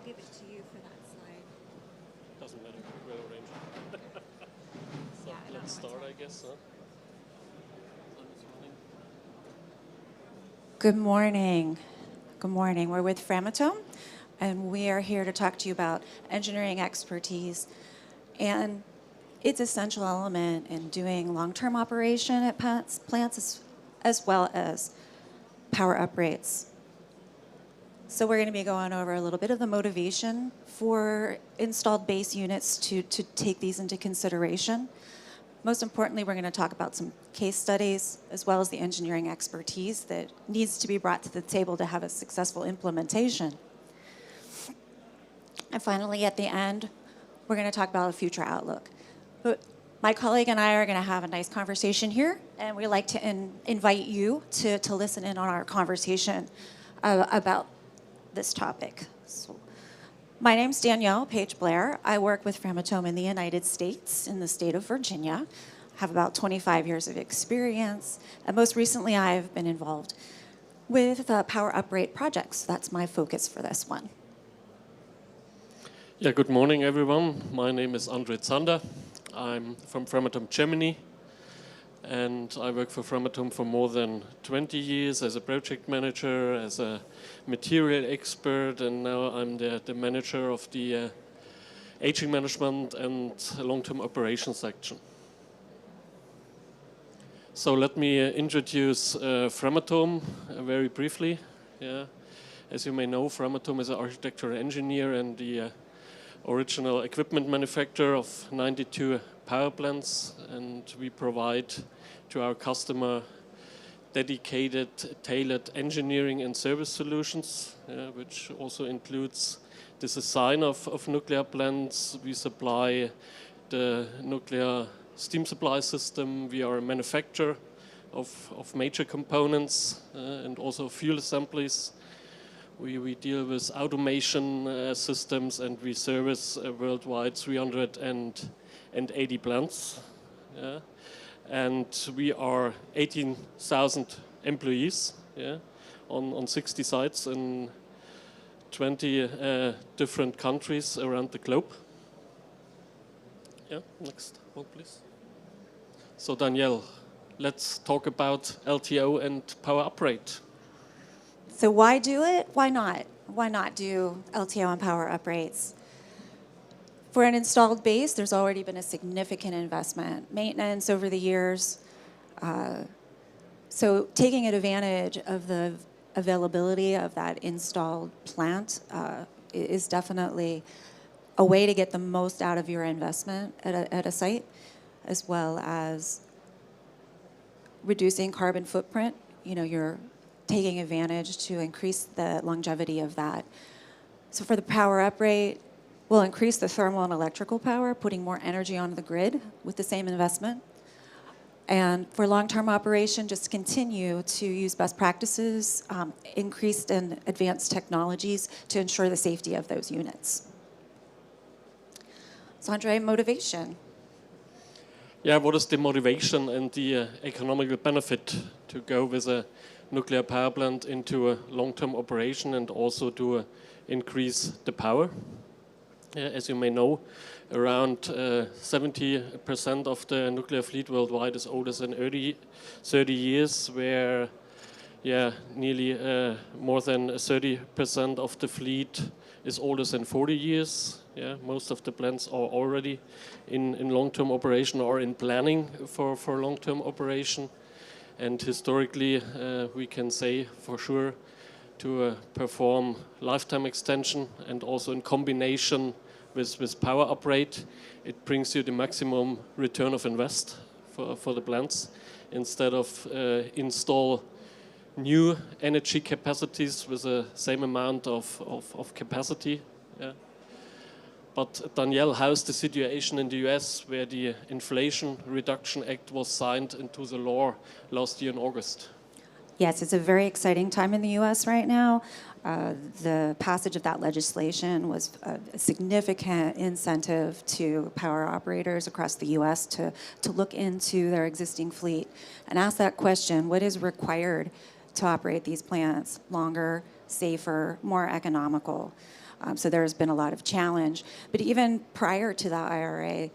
give it to you for that slide. Doesn't matter, we'll arrange it. So Yeah, let's start, I guess. Huh? Good morning. Good morning. We're with Framatome, and we are here to talk to you about engineering expertise and its essential element in doing long-term operation at plants as well as power uprates. So we're going to be going over a little bit of the motivation for installed base units to take these into consideration. Most importantly, we're going to talk about some case studies as well as the engineering expertise that needs to be brought to the table to have a successful implementation. And finally, at the end, we're going to talk about a future outlook. But my colleague and I are going to have a nice conversation here, and we'd like to invite you to listen in on our conversation about this topic. So, my name's Danielle Page Blair. I work with Framatome in the United States, in the state of Virginia. I have about 25 years of experience, and most recently I've been involved with power uprate projects. That's my focus for this one. Yeah, good morning, everyone. My name is Andre Zander. I'm from Framatome, Germany, and I work for Framatome for more than 20 years as a project manager, as a material expert, and now I'm the manager of the aging management and long-term operations section. So let me introduce Framatome very briefly. Yeah. As you may know, Framatome is an architectural engineer and the original equipment manufacturer of 92 power plants, and we provide to our customer dedicated, tailored engineering and service solutions, which also includes the design of nuclear plants. We supply the nuclear steam supply system. We are a manufacturer of major components and also fuel assemblies. We deal with automation systems, and we service worldwide 380 plants. Yeah. And we are 18,000 employees, yeah, on 60 sites in 20 different countries around the globe. Yeah, next one, please. So Danielle, let's talk about LTO and power uprate. So why do it? Why not? Why not do LTO and power uprates? For an installed base, there's already been a significant investment, maintenance over the years. So taking advantage of the availability of that installed plant is definitely a way to get the most out of your investment at a site, as well as reducing carbon footprint. You know, you're taking advantage to increase the longevity of that. So for the power uprate, we'll increase the thermal and electrical power, putting more energy on the grid with the same investment. And for long-term operation, just continue to use best practices, increased and advanced technologies to ensure the safety of those units. Sandra, motivation. Yeah, what is the motivation and the economical benefit to go with a nuclear power plant into a long-term operation and also to increase the power? As you may know, around 70% of the nuclear fleet worldwide is older than 30 years, where nearly more than 30% of the fleet is older than 40 years. Yeah, most of the plants are already in long-term operation or in planning for long-term operation. And historically, we can say for sure to perform lifetime extension and also in combination with power uprate, it brings you the maximum return of invest for the plants instead of install new energy capacities with the same amount of capacity. Yeah. But Danielle, how's the situation in the US where the Inflation Reduction Act was signed into the law last year in August? Yes, it's a very exciting time in the U.S. right now. The passage of that legislation was a significant incentive to power operators across the U.S. to look into their existing fleet and ask that question: what is required to operate these plants longer, safer, more economical? So there's been a lot of challenge. But even prior to the IRA,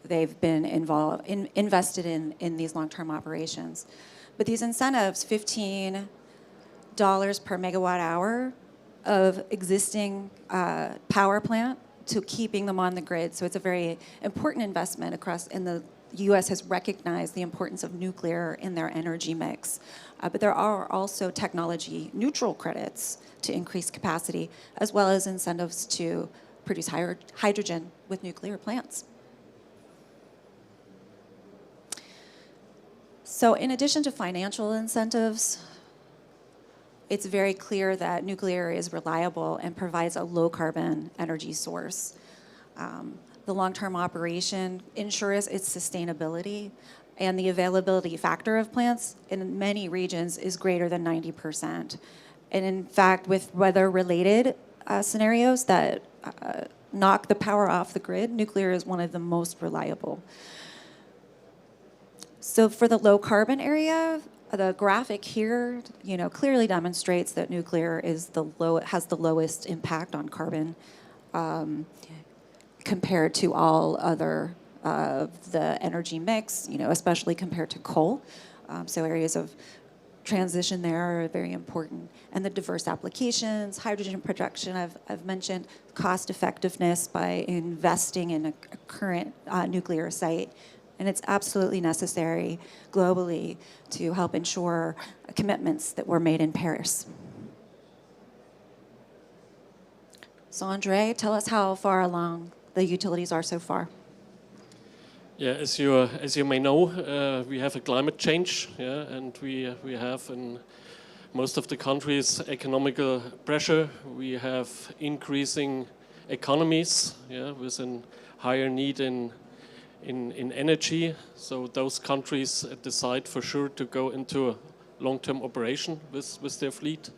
they've been invested in these long-term operations. But these incentives, $15 per megawatt hour of existing power plant to keeping them on the grid. So it's a very important investment across, and the U.S. has recognized the importance of nuclear in their energy mix. But there are also technology neutral credits to increase capacity, as well as incentives to produce hydrogen with nuclear plants. So in addition to financial incentives, it's very clear that nuclear is reliable and provides a low-carbon energy source. The long-term operation ensures its sustainability, and the availability factor of plants in many regions is greater than 90%. And in fact, with weather-related scenarios that knock the power off the grid, nuclear is one of the most reliable. So for the low-carbon area, the graphic here, clearly demonstrates that nuclear has the lowest impact on carbon compared to all other of the energy mix, especially compared to coal. So areas of transition there are very important. And the diverse applications, hydrogen production, I've mentioned, cost effectiveness by investing in a current nuclear site. And it's absolutely necessary globally to help ensure commitments that were made in Paris. So Andre, tell us how far along the utilities are so far. Yeah, as you may know, we have a climate change, and we have in most of the countries economical pressure. We have increasing economies, with a higher need in energy. So those countries decide for sure to go into a long-term operation with their fleet.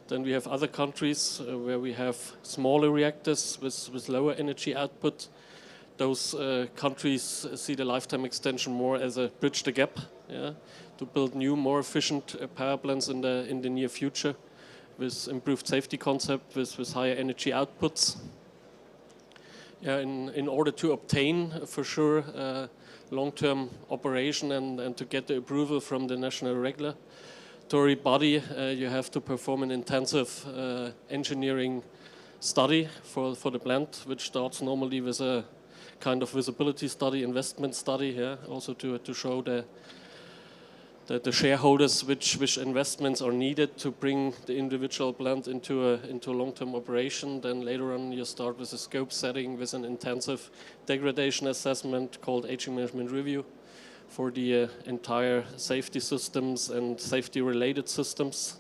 Then we have other countries where we have smaller reactors with lower energy output. Those countries see the lifetime extension more as a bridge the gap, to build new, more efficient power plants in the near future with improved safety concept, with higher energy outputs. In order to obtain, for sure, long-term operation and to get the approval from the national regulatory body, you have to perform an intensive engineering study for the plant, which starts normally with a kind of visibility study, investment study, also to show the shareholders which investments are needed to bring the individual plant into a long-term operation. Then later on you start with a scope setting with an intensive degradation assessment called aging management review for the entire safety systems and safety related systems,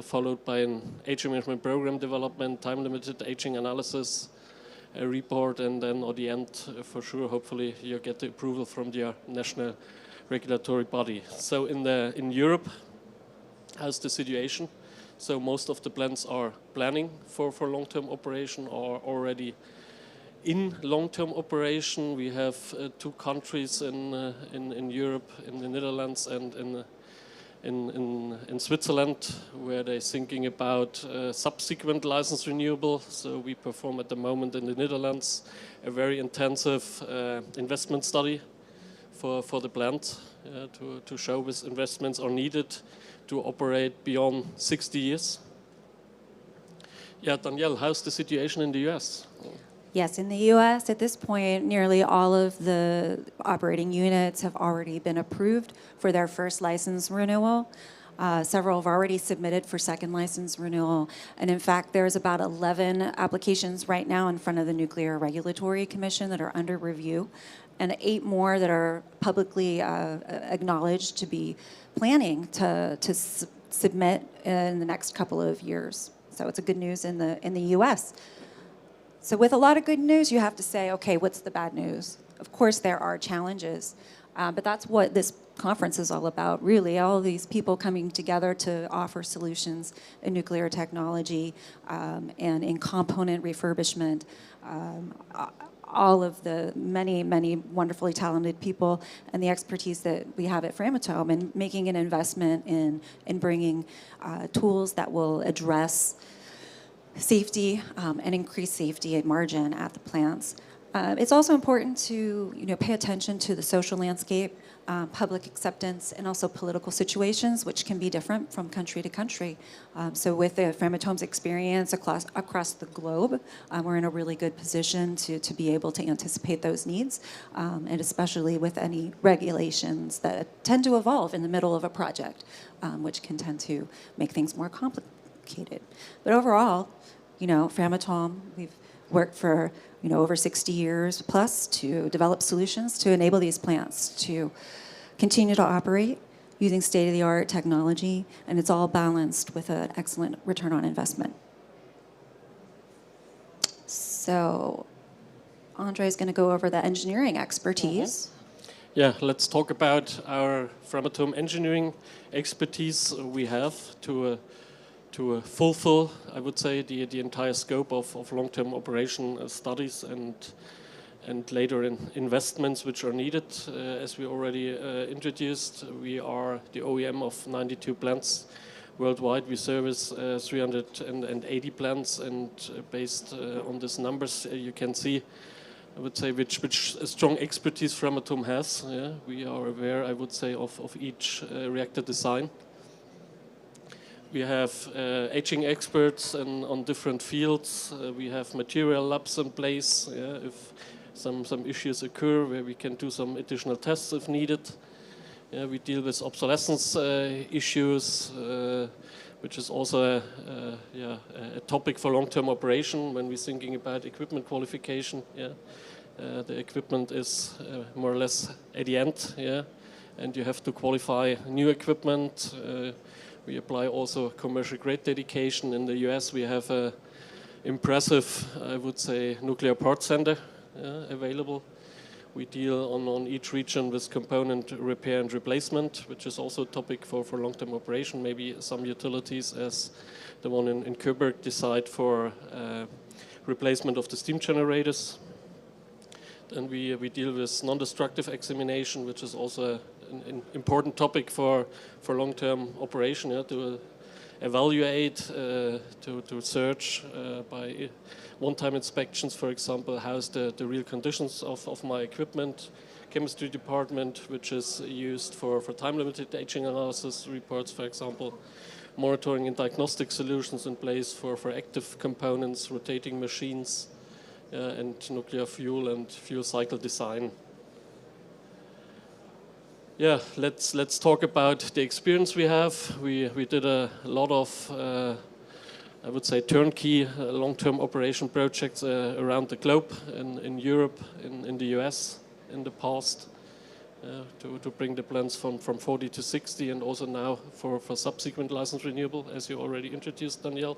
followed by an aging management program development, time limited aging analysis, a report, and then at the end, for sure, hopefully you get the approval from the national regulatory body. So in Europe, how's the situation? So most of the plants are planning for long-term operation or already in long-term operation. We have two countries in Europe, in the Netherlands and in Switzerland, where they're thinking about subsequent license renewable. So we perform at the moment in the Netherlands a very intensive investment study for the plant to show which investments are needed to operate beyond 60 years. Yeah, Danielle, how's the situation in the US? Yes, in the U.S. at this point, nearly all of the operating units have already been approved for their first license renewal. Several have already submitted for second license renewal. And in fact, there's about 11 applications right now in front of the Nuclear Regulatory Commission that are under review, and 8 more that are publicly acknowledged to be planning to submit in the next couple of years. So it's a good news in the U.S. So with a lot of good news, you have to say, okay, what's the bad news? Of course, there are challenges, but that's what this conference is all about, really. All of these people coming together to offer solutions in nuclear technology and in component refurbishment. All of the many, many wonderfully talented people and the expertise that we have at Framatome, and making an investment in bringing tools that will address safety and increase safety and margin at the plants. It's also important to pay attention to the social landscape, public acceptance, and also political situations, which can be different from country to country. So with the Framatome's experience across the globe, we're in a really good position to be able to anticipate those needs, and especially with any regulations that tend to evolve in the middle of a project, which can tend to make things more complicated. But overall, Framatome, we've worked for over 60 years plus to develop solutions to enable these plants to continue to operate using state-of-the-art technology, and it's all balanced with an excellent return on investment. So Andre is going to go over the engineering expertise. Yeah, let's talk about our Framatome engineering expertise we have to fulfill, I would say, the entire scope of long-term operation studies and later investments which are needed. As we already introduced, we are the OEM of 92 plants worldwide. We service 380 plants, and based on these numbers, you can see, I would say, which strong expertise Framatome has. Yeah? We are aware, I would say, of each reactor design. We have etching experts on different fields. We have material labs in place. Yeah, if some issues occur, where we can do some additional tests if needed. Yeah, we deal with obsolescence issues, which is also a topic for long-term operation when we're thinking about equipment qualification. Yeah, the equipment is more or less at the end. Yeah, and you have to qualify new equipment. We apply also commercial grade dedication. In the US, we have an impressive, I would say, nuclear parts center available. We deal on each region with component repair and replacement, which is also a topic for long-term operation. Maybe some utilities, as the one in Coburg, decide for replacement of the steam generators. Then we deal with non-destructive examination, which is also an important topic for long-term operation, to evaluate, to search by one-time inspections, for example, how's the real conditions of my equipment. Chemistry department, which is used for time-limited etching analysis reports, for example. Monitoring and diagnostic solutions in place for active components, rotating machines, and nuclear fuel and fuel cycle design. Yeah, let's talk about the experience we have. We did a lot of, I would say, turnkey long-term operation projects around the globe, in Europe, in the US in the past, to bring the plants from 40 to 60, and also now for subsequent license renewable, as you already introduced, Danielle.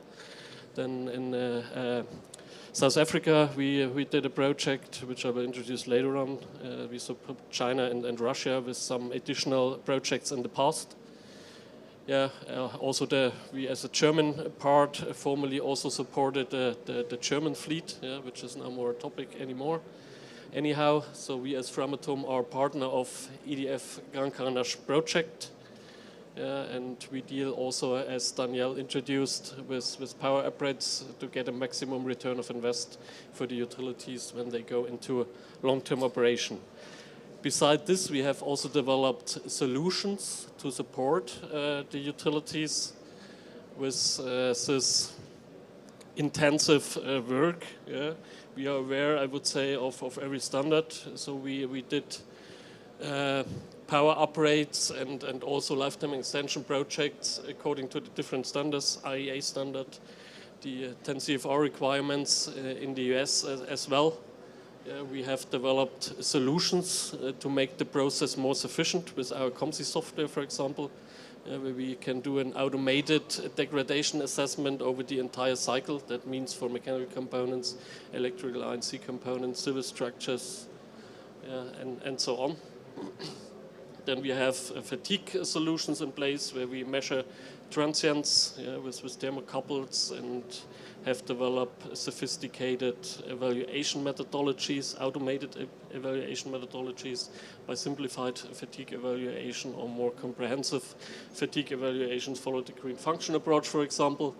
Then in South Africa, we did a project which I will introduce later on. We support China and Russia with some additional projects in the past. Yeah, also we as a German part formerly also supported the German fleet, which is no more a topic anymore. Anyhow, so we as Framatome are partner of EDF Gran Carnache project. And we deal also, as Danielle introduced, with power uprates to get a maximum return of invest for the utilities when they go into long-term operation. Besides this, we have also developed solutions to support the utilities with this intensive work. Yeah. We are aware, I would say, of every standard. So we did power uprates and also lifetime extension projects according to the different standards, IEA standard, the 10 CFR requirements in the US as well. We have developed solutions to make the process more efficient with our COMSI software, for example, where we can do an automated degradation assessment over the entire cycle. That means for mechanical components, electrical INC components, civil structures, and so on. Then we have fatigue solutions in place where we measure transients with thermocouples, and have developed sophisticated evaluation methodologies, automated evaluation methodologies by simplified fatigue evaluation or more comprehensive fatigue evaluations follow the green function approach, for example.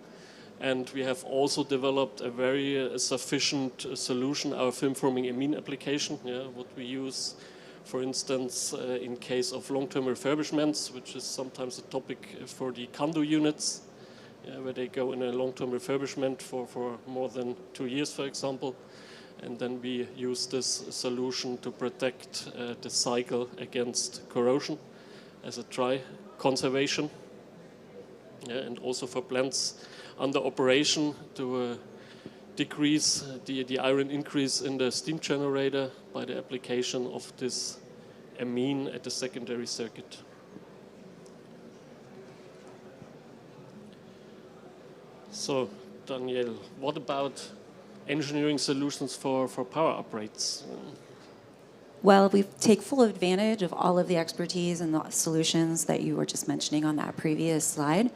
And we have also developed a very sufficient solution, our film-forming amine application, what we use, for instance, in case of long-term refurbishments, which is sometimes a topic for the CANDU units, where they go in a long-term refurbishment for more than 2 years, for example. And then we use this solution to protect the cycle against corrosion as a dry conservation. And also for plants under operation to decrease the iron increase in the steam generator by the application of this amine at the secondary circuit. So, Daniel, what about engineering solutions for power uprates? Well, we take full advantage of all of the expertise and the solutions that you were just mentioning on that previous slide.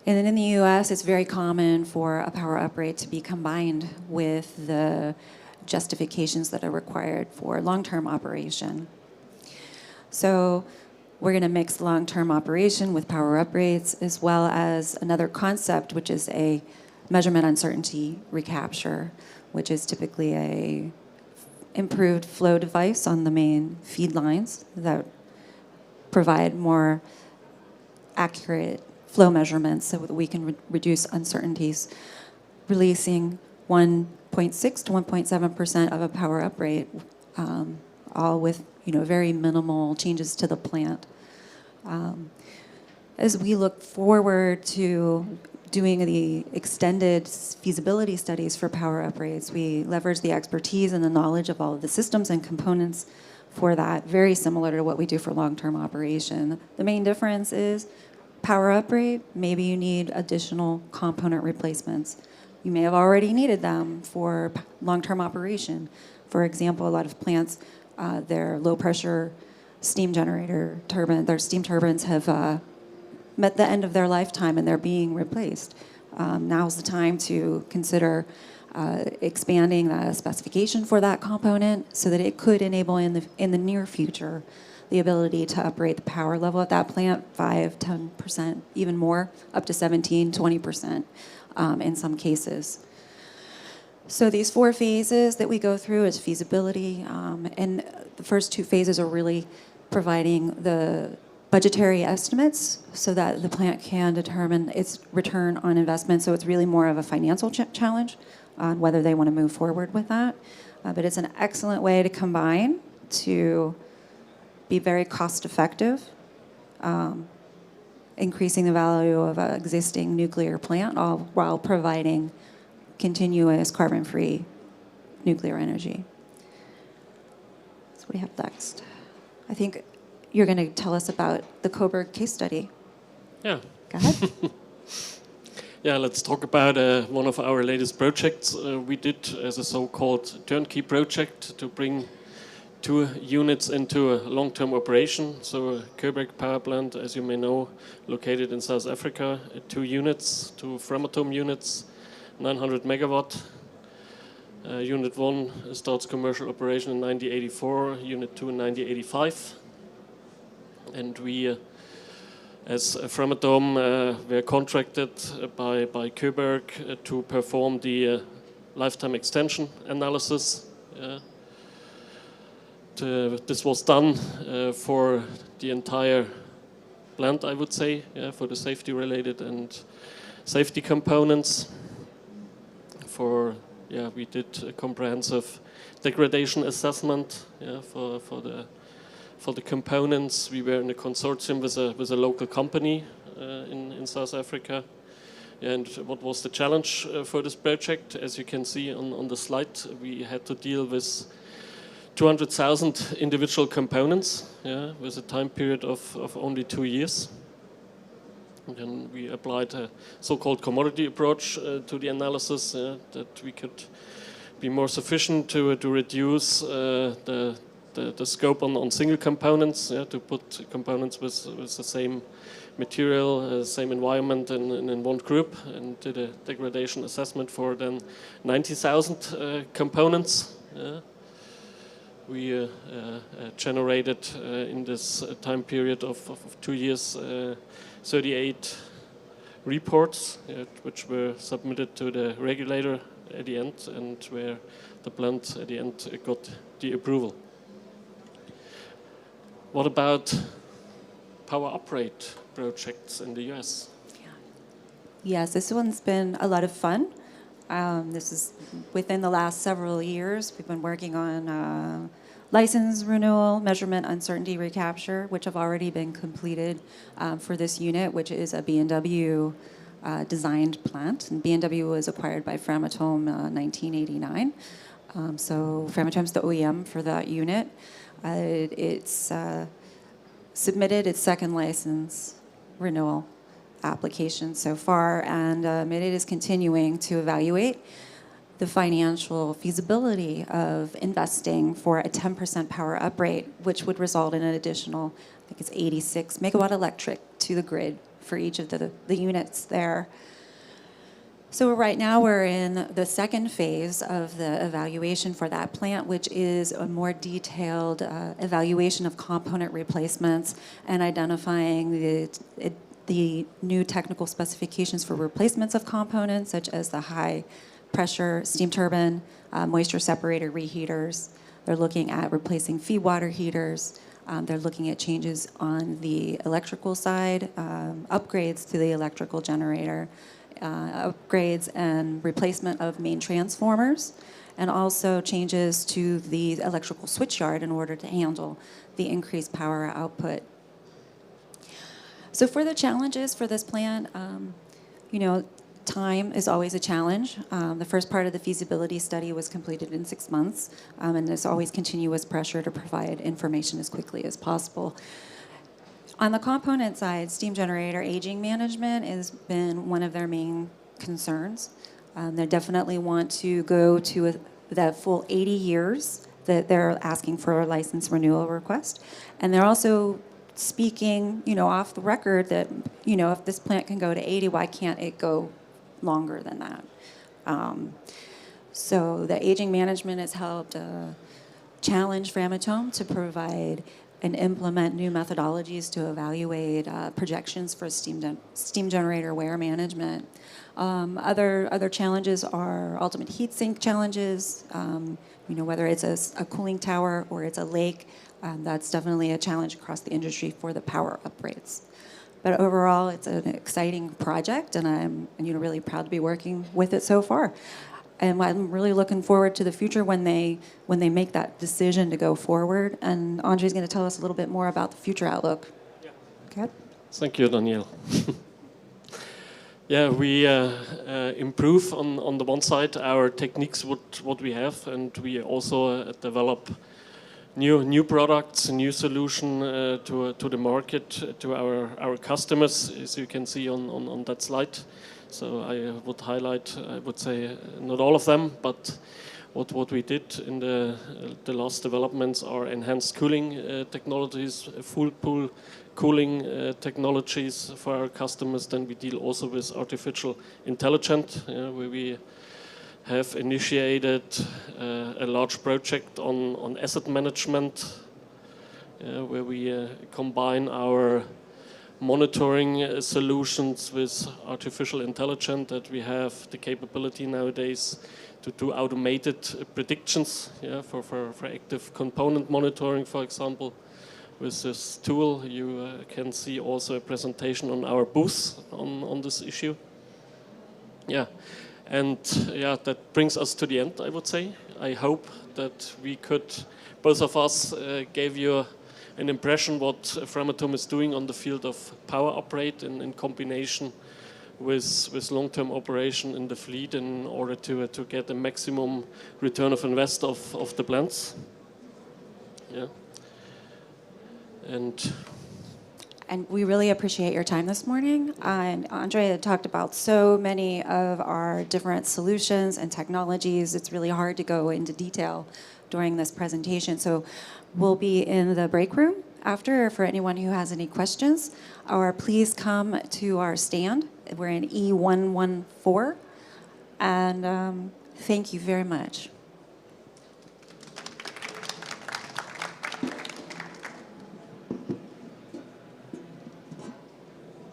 And then in the US, it's very common for a power uprate to be combined with the justifications that are required for long-term operation. So we're going to mix long-term operation with power uprates, as well as another concept, which is a measurement uncertainty recapture, which is typically a improved flow device on the main feed lines that provide more accurate flow measurements so that we can reduce uncertainties, releasing 1.6 to 1.7% of a power uprate, all with very minimal changes to the plant. As we look forward to doing the extended feasibility studies for power uprates, we leverage the expertise and the knowledge of all of the systems and components for that, very similar to what we do for long-term operation. The main difference is power uprate, maybe you need additional component replacements. You may have already needed them for long-term operation. For example, a lot of plants, their low-pressure steam generator turbine, their steam turbines have met the end of their lifetime and they're being replaced. Now's the time to consider expanding the specification for that component so that it could enable in the near future the ability to uprate the power level at that plant 5, 10%, even more, up to 17, 20% in some cases. So these 4 phases that we go through is feasibility, and the first 2 phases are really providing the budgetary estimates so that the plant can determine its return on investment. So it's really more of a financial challenge on whether they want to move forward with that. But it's an excellent way to combine to be very cost effective, increasing the value of an existing nuclear plant all while providing continuous carbon-free nuclear energy. So what do you have next? I think you're going to tell us about the Coburg case study. Yeah. Go ahead. Yeah, let's talk about one of our latest projects we did as a so-called turnkey project to bring 2 units into a long-term operation. So Coburg power plant, as you may know, located in South Africa, 2 units, 2 Framatome units, 900 megawatt. Unit 1 starts commercial operation in 1984, Unit 2 in 1985. And we, as Framatome, were contracted by Coburg to perform the lifetime extension analysis. This was done for the entire plant, I would say, for the safety-related and safety components. We did a comprehensive degradation assessment for the components. We were in a consortium with a local company in South Africa. And what was the challenge for this project? As you can see on the slide, we had to deal with 200,000 individual components, with a time period of only 2 years. And then we applied a so-called commodity approach to the analysis, that we could be more sufficient to reduce the scope on single components, to put components with the same material, same environment in one group, and did a degradation assessment for then 90,000 components. We generated in this time period of 2 years 38 reports which were submitted to the regulator at the end, and where the plant at the end got the approval. What about power uprate projects in the US? Yes, this one's been a lot of fun. This is within the last several years. We've been working on license renewal, measurement, uncertainty recapture, which have already been completed for this unit, which is a B&W designed plant. And B&W was acquired by Framatome 1989. So Framatome's the OEM for that unit. It's submitted its second license renewal application so far, and it is continuing to evaluate the financial feasibility of investing for a 10% power uprate, which would result in an additional, I think it's 86 megawatt electric to the grid for each of the units there. So right now we're in the second phase of the evaluation for that plant, which is a more detailed evaluation of component replacements and identifying the new technical specifications for replacements of components, such as the high pressure steam turbine, moisture separator reheaters. They're looking at replacing feed water heaters. They're looking at changes on the electrical side, upgrades to the electrical generator, upgrades and replacement of main transformers, and also changes to the electrical switchyard in order to handle the increased power output. So for the challenges for this plant, time is always a challenge. The first part of the feasibility study was completed in 6 months, and there's always continuous pressure to provide information as quickly as possible. On the component side, steam generator aging management has been one of their main concerns. They definitely want to go to the full 80 years that they're asking for a license renewal request. And they're also speaking, off the record that, if this plant can go to 80, why can't it go longer than that? So the aging management has helped challenge Framatome to provide and implement new methodologies to evaluate projections for steam generator wear management. Other challenges are ultimate heat sink challenges. Whether it's a cooling tower or it's a lake, that's definitely a challenge across the industry for the power uprates. But overall, it's an exciting project, and I'm really proud to be working with it so far. And I'm really looking forward to the future when they make that decision to go forward. And Andre's going to tell us a little bit more about the future outlook. Yeah. Okay. Thank you, Danielle. Yeah, we improve on the one side our techniques, what we have, and we also develop new products, new solution to the market, to our customers, as you can see on that slide. So I would highlight, I would say, not all of them, but what we did in the last developments are enhanced cooling technologies, full pool cooling technologies for our customers. Then we deal also with artificial intelligence, where we have initiated a large project on asset management, where we combine our monitoring solutions with artificial intelligence, that we have the capability nowadays to do automated predictions, for active component monitoring, for example. With this tool, you can see also a presentation on our booth on this issue. Yeah, and that brings us to the end, I would say. I hope that we could, both of us, gave you an impression what Framatome is doing on the field of power uprate in combination with long-term operation in the fleet in order to get the maximum return of invest of the plants. Yeah. And we really appreciate your time this morning. And Andre talked about so many of our different solutions and technologies. It's really hard to go into detail during this presentation. So we'll be in the break room after for anyone who has any questions. Or please come to our stand. We're in E114. And thank you very much.